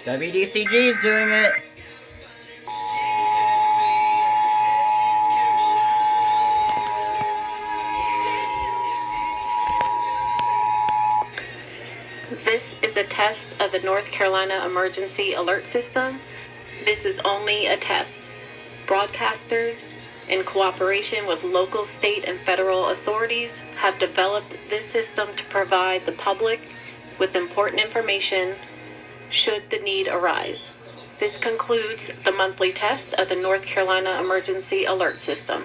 WDCG is doing it. This is a test of the North Carolina Emergency Alert System. This is only a test. Broadcasters, in cooperation with local, state, and federal authorities, have developed this system to provide the public with important information should the need arise. This concludes the monthly test of the North Carolina Emergency Alert System.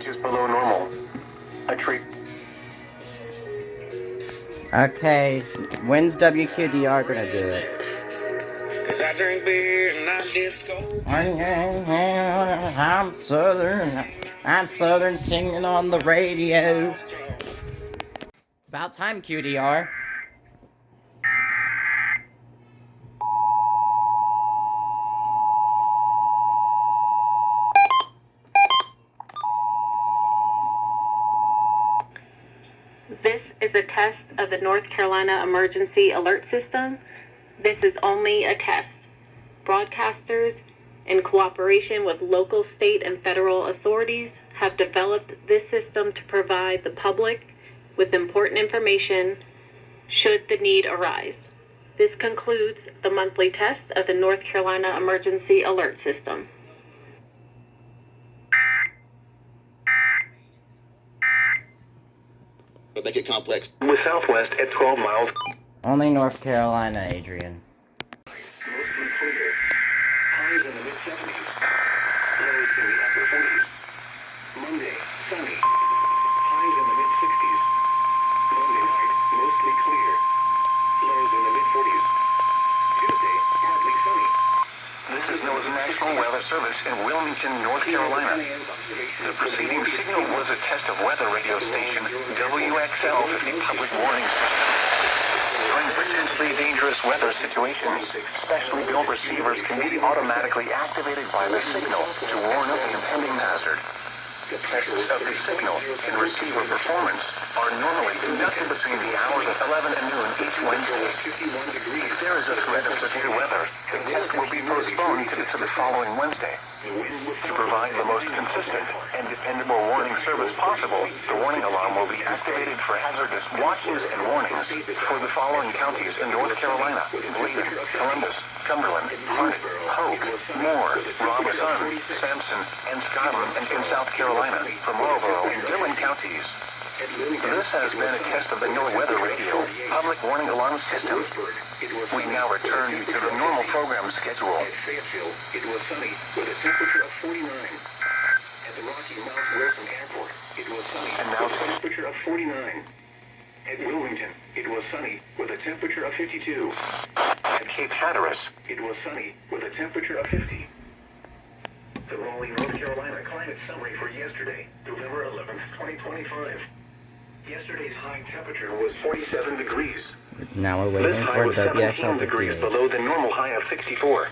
Just below normal. A treat. Okay, when's WQDR gonna do it? Cause I drink beer and I disco. I'm Southern singing on the radio. About time, QDR. This is a test of the North Carolina Emergency Alert System. This is only a test. Broadcasters, in cooperation with local, state, and federal authorities, have developed this system to provide the public with important information should the need arise. This concludes the monthly test of the North Carolina Emergency Alert System. But make it complex. With Southwest at 12 miles. Only North Carolina, Adrian. Mostly clear. Highs in the mid-70s. Lows in the upper 40s. Monday, sunny. Highs in the mid-60s. Monday night, mostly clear. Lows in the mid-40s. Tuesday, partly sunny. This is NOAA's National Weather Service in Wilmington, North Carolina. The preceding signal was a test of weather radio station WXL 50 public warning system. During potentially dangerous weather situations, specially built receivers can be automatically activated by the signal to warn of the impending hazard. Tests of the signal and receiver performance are normally conducted between the hours of 11 and noon each Wednesday. If there is a threat of severe weather, the test will be postponed to the following Wednesday. To provide the most consistent and dependable warning service possible, the warning alarm will be activated for hazardous watches and warnings for the following counties in North Carolina: Bladen, Columbus, Cumberland, Harnett, Polk, Moore, Robeson, Sampson, and Scotland, and in South Carolina, for Marlborough and Dillon counties. This has been a test of the NOAA Weather Radio Public Warning Alarm System. We now return you to the normal program schedule. At Fayetteville, it was sunny with a temperature of 49. At the Rocky Mount Wilson Airport, it was sunny And now with a temperature of 49. At Wilmington, it was sunny with a temperature of 52. At Cape Hatteras, It was sunny with a temperature of 50. The Raleigh, North Carolina climate summary for yesterday, November 11th, 2025. Yesterday's high temperature was 47 degrees. now we're This waiting high for was 17 degrees WXL58. below the normal high of 64.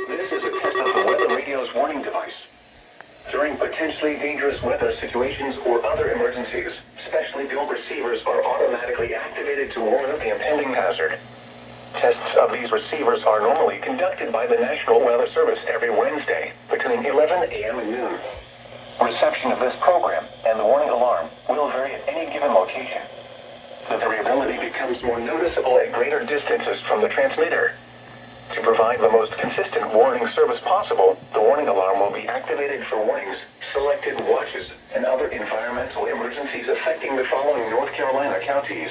This is a test of the Weather Radio's warning device. During potentially dangerous weather situations or other emergencies, specially built receivers are automatically activated to warn of the impending hazard. Tests of these receivers are normally conducted by the National Weather Service every Wednesday between 11 a.m. and noon. Reception of this program and the warning alarm will vary at any given location. The variability becomes more noticeable at greater distances from the transmitter. To provide the most consistent warning service possible, the warning alarm will be activated for warnings, selected watches, and other environmental emergencies affecting the following North Carolina counties: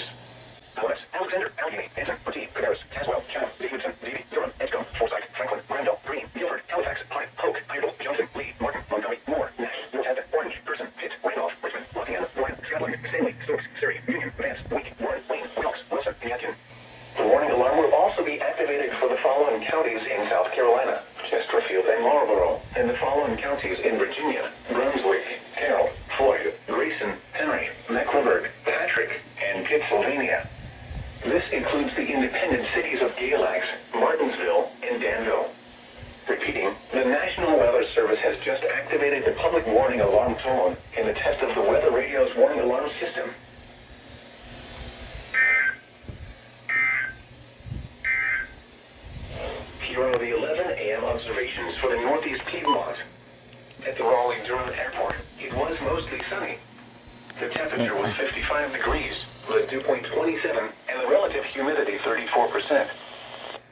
Columbus, Alexander, Allegheny, Anson, Petit, Cabarrus, Caswell, Chatham, Davidson, Levy, Durham, Edgecombe, Forsyth, Franklin, Granville, Greene, Guilford, Halifax, Harnett, Polk, Iredell, Johnson, Lee, Martin, Montgomery, Moore, Nash, Northampton, Orange, Person, Pitt, Randolph, Richmond, Lothian, Warren, Stradling, Stanley, Stokes, Surrey, Union, Vance, Wake, Warren, Wayne, Wilkes, Wilson, and Yadkin. The warning alarm will also be activated for the following counties in South Carolina: Chesterfield and Marlborough, and the following counties in Virginia: Brunswick, Carroll, Floyd, independent cities of Galax, Martinsville, and Danville. Repeating, the National Weather Service has just activated the public warning alarm tone in the test of the weather radio's warning alarm system. Here are the 11 a.m. observations for the Northeast Piedmont. At the Raleigh-Durham Airport, it was mostly sunny. The temperature was 55 degrees, with dew point 27, and the relative humidity 34%.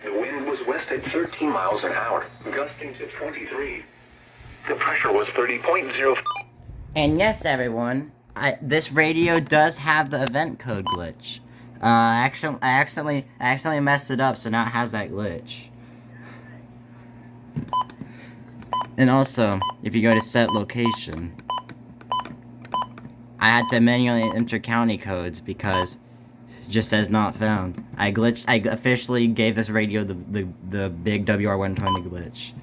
The wind was west at 13 miles an hour, gusting to 23. The pressure was 30.0. And yes, everyone, this radio does have the event code glitch. I accidentally messed it up, so now it has that glitch. And also, if you go to set location, I had to manually enter county codes because it just says not found. I officially gave this radio the big WR120 glitch.